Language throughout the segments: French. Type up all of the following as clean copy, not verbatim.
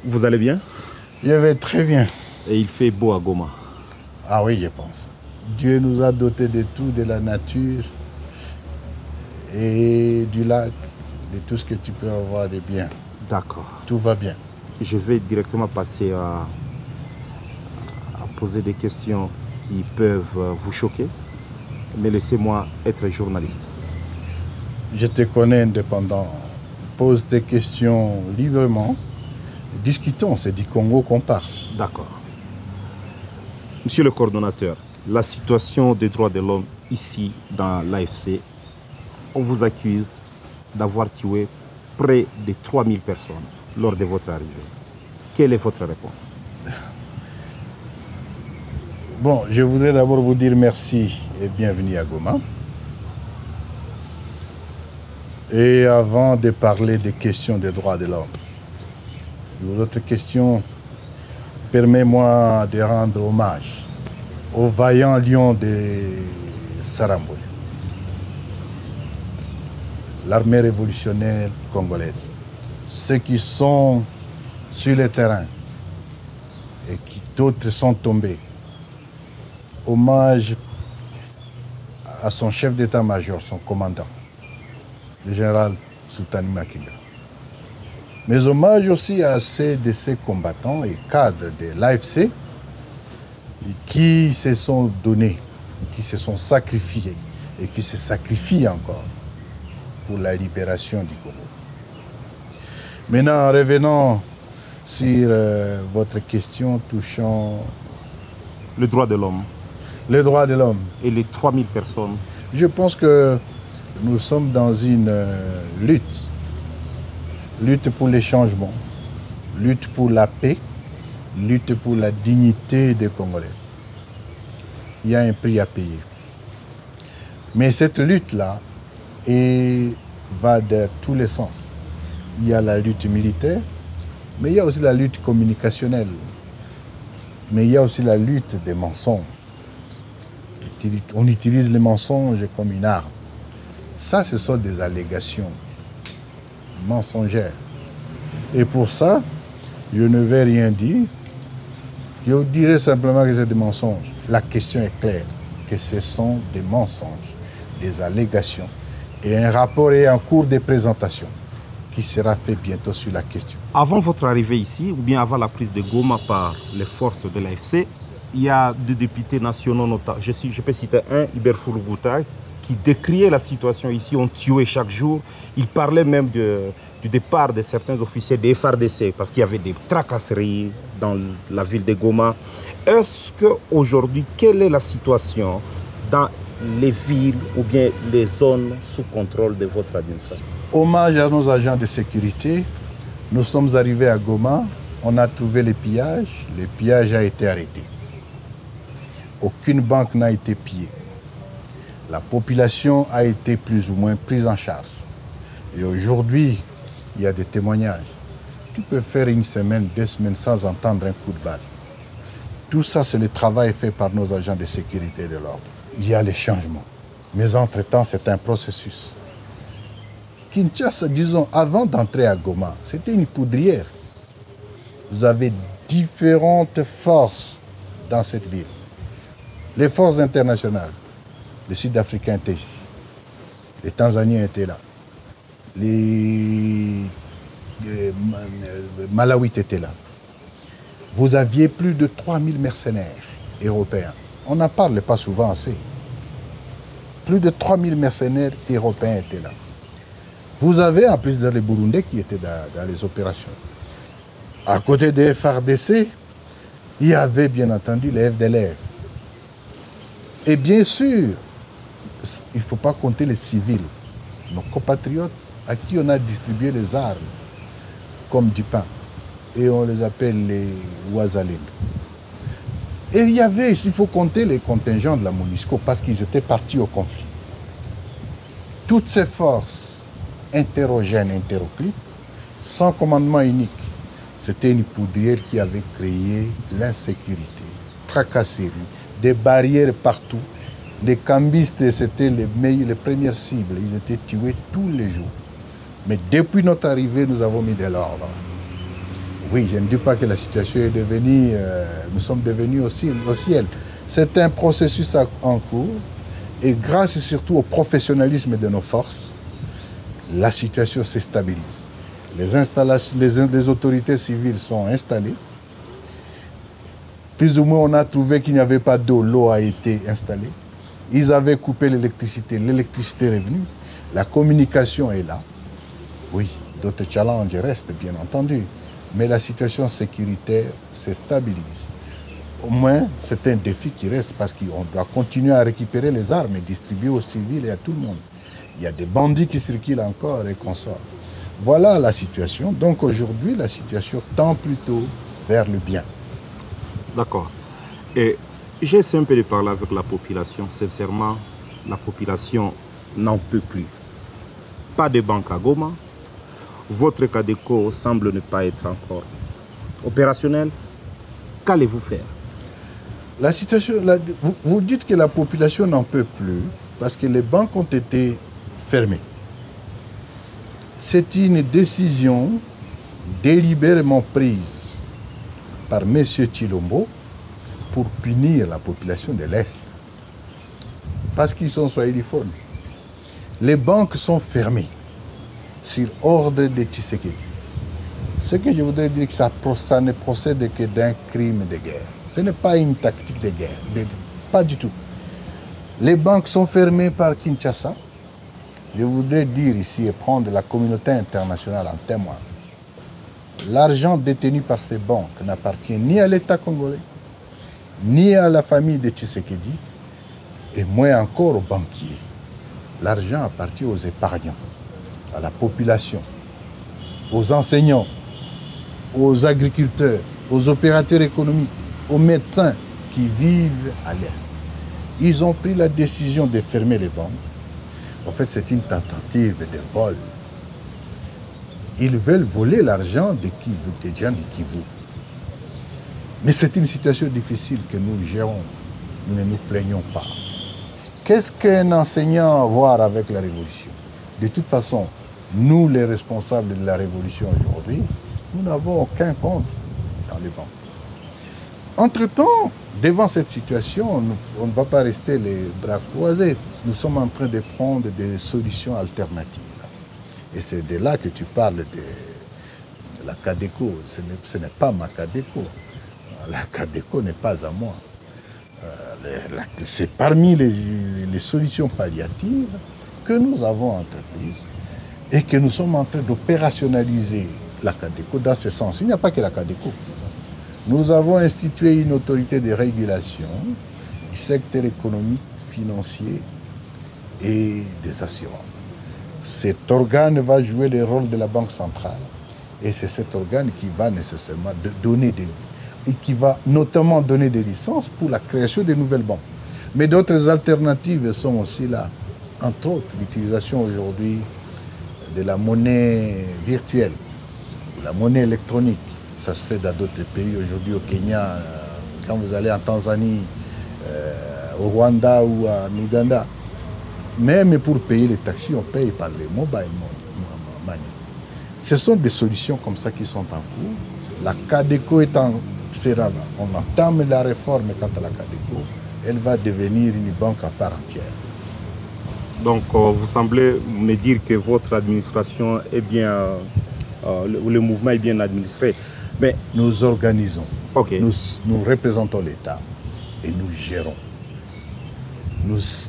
Vous allez bien? Je vais très bien. Et il fait beau à Goma. Ah oui, je pense. Dieu nous a dotés de tout, de la nature et du lac, de tout ce que tu peux avoir de bien. D'accord. Tout va bien. Je vais directement passer à poser des questions qui peuvent vous choquer, mais laissez-moi être journaliste. Je te connais indépendant. Pose tes questions librement. Discutons, c'est du Congo qu'on parle. D'accord. Monsieur le coordonnateur, la situation des droits de l'homme ici dans l'AFC, on vous accuse d'avoir tué près de 3000 personnes lors de votre arrivée. Quelle est votre réponse? Bon, je voudrais d'abord vous dire merci et bienvenue à Goma. Et avant de parler des questions des droits de l'homme, l'autre question, permets-moi de rendre hommage aux vaillants lions de Saramboué, l'armée révolutionnaire congolaise, ceux qui sont sur le terrain et qui d'autres sont tombés. Hommage à son chef d'état-major, son commandant, le général Sultani Makenga. Mais hommage aussi à ceux de ces combattants et cadres de l'AFC qui se sont donnés, qui se sont sacrifiés et qui se sacrifient encore pour la libération du Congo. Maintenant, revenons sur votre question touchant Le droit de l'homme. les droits de l'homme. Et les 3000 personnes. Je pense que nous sommes dans une lutte. Lutte pour les changements, lutte pour la paix, lutte pour la dignité des Congolais. Il y a un prix à payer. Mais cette lutte-là va de tous les sens. Il y a la lutte militaire, mais il y a aussi la lutte communicationnelle. Mais il y a aussi la lutte des mensonges. On utilise les mensonges comme une arme. Ça, ce sont des allégations mensongères. Et pour ça, je ne vais rien dire. Je vous dirai simplement que c'est des mensonges. La question est claire, que ce sont des mensonges, des allégations. Et un rapport est en cours de présentation qui sera fait bientôt sur la question. Avant votre arrivée ici, ou bien avant la prise de Goma par les forces de l'AFC, il y a deux députés nationaux, notamment, je peux citer un, Hubert Foulougoutaï, qui décriait la situation ici, on tuait chaque jour. Il parlait même du départ de certains officiers des FARDC parce qu'il y avait des tracasseries dans la ville de Goma. Est-ce qu'aujourd'hui, quelle est la situation dans les villes ou bien les zones sous contrôle de votre administration? Hommage à nos agents de sécurité. Nous sommes arrivés à Goma, on a trouvé les pillages. Le pillage a été arrêté. Aucune banque n'a été pillée. La population a été plus ou moins prise en charge. Et aujourd'hui, il y a des témoignages. Tu peux faire une semaine, 2 semaines sans entendre un coup de balle. Tout ça, c'est le travail fait par nos agents de sécurité et de l'ordre. Il y a les changements. Mais entre-temps, c'est un processus. Kinshasa, disons, avant d'entrer à Goma, c'était une poudrière. Vous avez différentes forces dans cette ville. Les forces internationales. Les Sud-Africains étaient ici. Les Tanzaniens étaient là. Les Malawites étaient là. Vous aviez plus de 3000 mercenaires européens. On n'en parle pas souvent assez. Plus de 3000 mercenaires européens étaient là. Vous avez en plus les Burundais qui étaient dans les opérations. À côté des FARDC, il y avait bien entendu les FDLR. Et bien sûr, il ne faut pas compter les civils, nos compatriotes à qui on a distribué les armes comme du pain. Et on les appelle les Ouazalènes. Et il y avait, il faut compter les contingents de la MONUSCO parce qu'ils étaient partis au conflit. Toutes ces forces hétérogènes, hétéroclites, sans commandement unique, c'était une poudrière qui avait créé l'insécurité, tracasserie, des barrières partout. Les cambistes, c'était les premières cibles. Ils étaient tués tous les jours. Mais depuis notre arrivée, nous avons mis de l'ordre. Oui, je ne dis pas que la situation est devenue, nous sommes devenus au ciel. C'est un processus en cours et grâce surtout au professionnalisme de nos forces, la situation se stabilise. Les autorités civiles sont installées. Plus ou moins, on a trouvé qu'il n'y avait pas d'eau, l'eau a été installée. Ils avaient coupé l'électricité est revenue. La communication est là. Oui, d'autres challenges restent, bien entendu. Mais la situation sécuritaire se stabilise. Au moins, c'est un défi qui reste parce qu'on doit continuer à récupérer les armes et distribuer aux civils et à tout le monde. Il y a des bandits qui circulent encore et qu'on sort. Voilà la situation. Donc aujourd'hui, la situation tend plutôt vers le bien. D'accord. Et j'ai essayé un peu de parler avec la population. Sincèrement, la population n'en peut plus. Pas de banque à Goma. Votre CADECO semble ne pas être encore opérationnel. Qu'allez-vous faire? La situation, vous dites que la population n'en peut plus parce que les banques ont été fermées. C'est une décision délibérément prise par M. Tshilombo pour punir la population de l'Est. Parce qu'ils sont swahiliphones. Les banques sont fermées sur ordre de Tshisekedi. Ce que je voudrais dire, que ça ne procède que d'un crime de guerre. Ce n'est pas une tactique de guerre, pas du tout. Les banques sont fermées par Kinshasa. Je voudrais dire ici et prendre la communauté internationale en témoin. L'argent détenu par ces banques n'appartient ni à l'État congolais, ni à la famille de Tshisekedi, et moins encore aux banquiers. L'argent appartient aux épargnants, à la population, aux enseignants, aux agriculteurs, aux opérateurs économiques, aux médecins qui vivent à l'Est. Ils ont pris la décision de fermer les banques. En fait, c'est une tentative de vol. Ils veulent voler l'argent des gens du Kivu. Mais c'est une situation difficile que nous gérons. Nous ne nous plaignons pas. Qu'est-ce qu'un enseignant a à voir avec la révolution? De toute façon, nous, les responsables de la révolution aujourd'hui, nous n'avons aucun compte dans les banques. Entre-temps, devant cette situation, on ne va pas rester les bras croisés. Nous sommes en train de prendre des solutions alternatives. Et c'est de là que tu parles de la CADECO. Ce n'est pas ma CADECO. La CADECO n'est pas à moi. C'est parmi les solutions palliatives que nous avons entreprises et que nous sommes en train d'opérationnaliser la CADECO dans ce sens. Il n'y a pas que la CADECO. Nous avons institué une autorité de régulation du secteur économique, financier et des assurances. Cet organe va jouer le rôle de la Banque centrale et c'est cet organe qui va nécessairement donner et qui va notamment donner des licences pour la création de nouvelles banques. Mais d'autres alternatives sont aussi là. Entre autres, l'utilisation aujourd'hui de la monnaie virtuelle, ou la monnaie électronique. Ça se fait dans d'autres pays. Aujourd'hui au Kenya, quand vous allez en Tanzanie, au Rwanda ou en Ouganda, même pour payer les taxis, on paye par les mobile money. Ce sont des solutions comme ça qui sont en cours. La CADECO est en Serava. On entame la réforme quant à la CADECO. Elle va devenir une banque à part entière. Donc, vous semblez me dire que votre administration est bien, le mouvement est bien administré. Mais nous organisons, okay. Nous représentons l'État et nous gérons.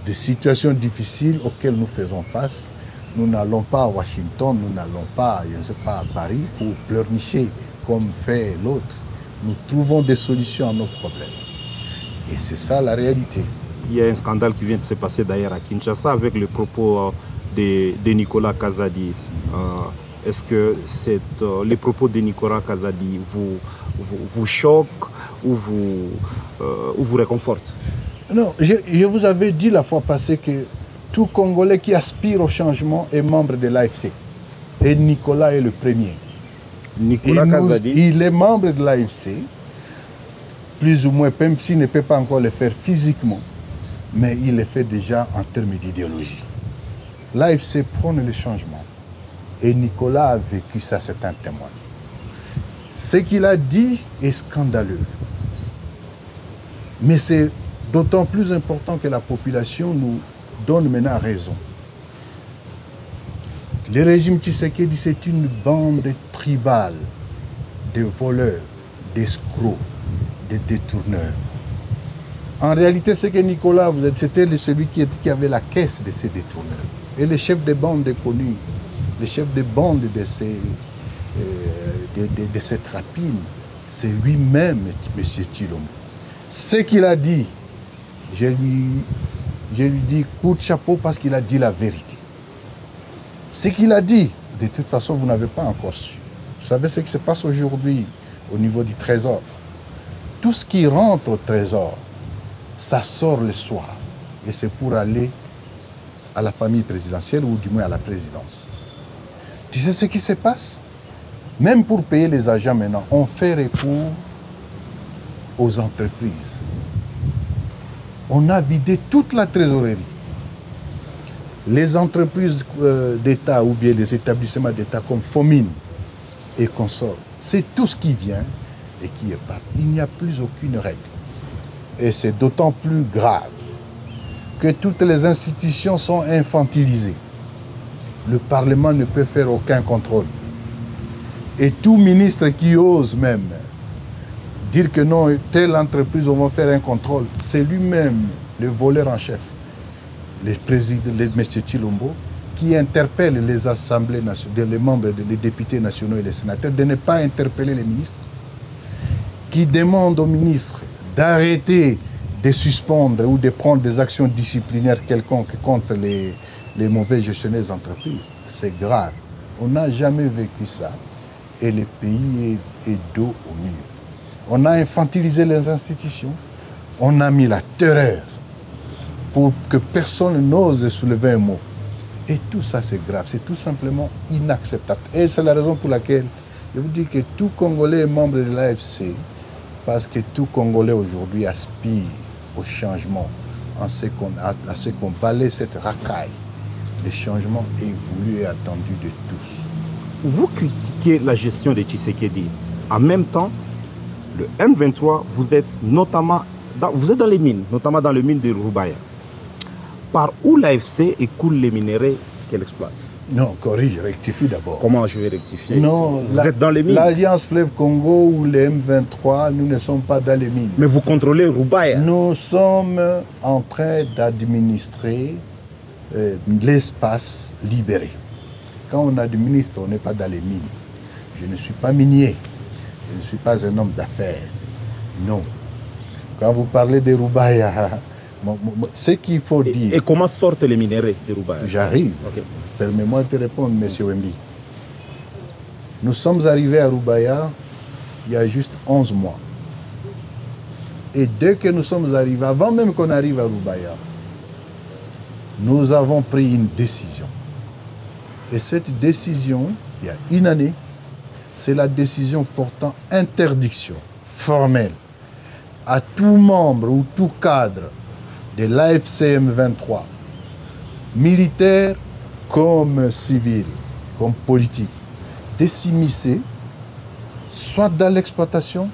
Des situations difficiles auxquelles nous faisons face, nous n'allons pas à Washington, nous n'allons pas, je ne sais pas, à Paris pour pleurnicher comme fait l'autre. Nous trouvons des solutions à nos problèmes. Et c'est ça la réalité. Il y a un scandale qui vient de se passer d'ailleurs à Kinshasa avec le propos de Nicolas Kazadi. Est-ce que les propos de Nicolas Kazadi vous choquent ou vous réconfortent? Non, je vous avais dit la fois passée que tout Congolais qui aspire au changement est membre de l'AFC. Et Nicolas est le premier. Nicolas Kazadi. Il est membre de l'AFC, plus ou moins, même s'il ne peut pas encore le faire physiquement, mais il le fait déjà en termes d'idéologie. L'AFC prône le changement. Et Nicolas a vécu ça, c'est un témoin. Ce qu'il a dit est scandaleux. Mais c'est d'autant plus important que la population nous donne maintenant raison. Le régime Tshisekedi, c'est une bande tribale de voleurs, d'escrocs, de détourneurs. En réalité, ce que Nicolas, vous êtes, c'était celui qui avait la caisse de ces détourneurs. Et le chef de bande est connu. Le chef de bande de cette rapine, c'est lui-même, M. Tshilombo. Ce qu'il a dit, je lui dis coup de chapeau parce qu'il a dit la vérité. Ce qu'il a dit, de toute façon, vous n'avez pas encore su. Vous savez ce qui se passe aujourd'hui au niveau du trésor. Tout ce qui rentre au trésor, ça sort le soir. Et c'est pour aller à la famille présidentielle ou du moins à la présidence. Tu sais ce qui se passe? Même pour payer les agents maintenant, on fait recours aux entreprises. On a vidé toute la trésorerie. Les entreprises d'État ou bien les établissements d'État comme Fomine et consorts, c'est tout ce qui vient et qui est parti. Il n'y a plus aucune règle. Et c'est d'autant plus grave que toutes les institutions sont infantilisées. Le Parlement ne peut faire aucun contrôle. Et tout ministre qui ose même dire que non, telle entreprise, on va faire un contrôle, c'est lui-même le voleur en chef, le président, le M. Tshilombo, qui interpelle les assemblées nationales, les membres, les députés nationaux et les sénateurs de ne pas interpeller les ministres, qui demande aux ministres d'arrêter de suspendre ou de prendre des actions disciplinaires quelconques contre les mauvais gestionnaires d'entreprises. C'est grave. On n'a jamais vécu ça et le pays est dos au mur. On a infantilisé les institutions, on a mis la terreur pour que personne n'ose soulever un mot. Et tout ça, c'est grave, c'est tout simplement inacceptable. Et c'est la raison pour laquelle je vous dis que tout Congolais est membre de l'AFC, parce que tout Congolais aujourd'hui aspire au changement, à ce qu'on balaye cette racaille. Le changement est voulu et attendu de tous. Vous critiquez la gestion de Tshisekedi. En même temps, le M23, vous êtes notamment dans les mines, notamment dans les mines de Roubaïa. Par où l'AFC écoule les minerais qu'elle exploite? Non, corrige, rectifie d'abord. Comment je vais rectifier? Non, vous êtes dans les mines. L'Alliance Fleuve Congo ou les M23, nous ne sommes pas dans les mines. Mais vous contrôlez Roubaïa. Nous sommes en train d'administrer l'espace libéré. Quand on administre, on n'est pas dans les mines. Je ne suis pas minier. Je ne suis pas un homme d'affaires. Non. Quand vous parlez de Roubaïa, ce qu'il faut dire... Et comment sortent les minerais de Roubaïa? J'arrive. Okay. Permets-moi de te répondre, M. Wembi. Nous sommes arrivés à Roubaïa il y a juste 11 mois. Et dès que nous sommes arrivés, avant même qu'on arrive à Roubaïa, nous avons pris une décision. Et cette décision, il y a une année, c'est la décision portant interdiction formelle à tout membre ou tout cadre de l'AFCM 23, militaire comme civil, comme politique, de s'immiscer soit dans l'exploitation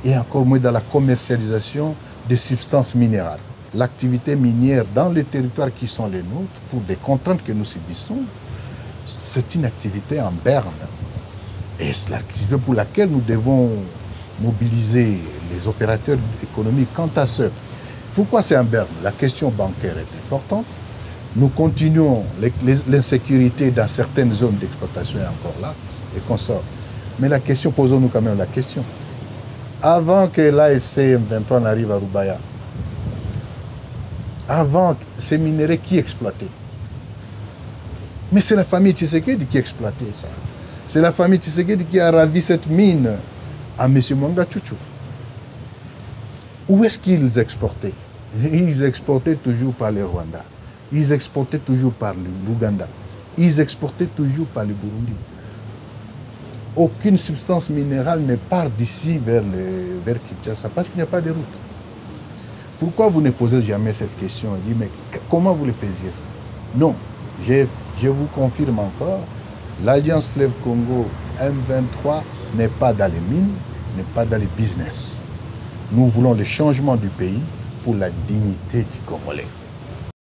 et encore moins dans la commercialisation des substances minérales. L'activité minière dans les territoires qui sont les nôtres, pour des contraintes que nous subissons, c'est une activité en berne. Et c'est l'activité pour laquelle nous devons mobiliser les opérateurs économiques. Quant à ce, pourquoi c'est en berne? La question bancaire est importante. Nous continuons, l'insécurité dans certaines zones d'exploitation est encore là, et qu'on sort. Mais la question, posons-nous quand même la question. Avant que l'AFC M23 n'arrive à Roubaïa, avant ces minerais, qui exploitait? Mais c'est la famille Tshisekedi qui exploitait ça. C'est la famille Tshisekedi qui a ravi cette mine à M. Mwanga Tchouchou. Où est-ce qu'ils exportaient? Ils exportaient toujours par le Rwanda. Ils exportaient toujours par l'Ouganda. Ils exportaient toujours par le Burundi. Aucune substance minérale ne part d'ici vers Kinshasa parce qu'il n'y a pas de route. Pourquoi vous ne posez jamais cette question? On dit, mais comment vous le faisiez ça? Non, je vous confirme encore, l'Alliance Fleuve Congo M23 n'est pas dans les mines, n'est pas dans les business. Nous voulons le changement du pays pour la dignité du Congolais.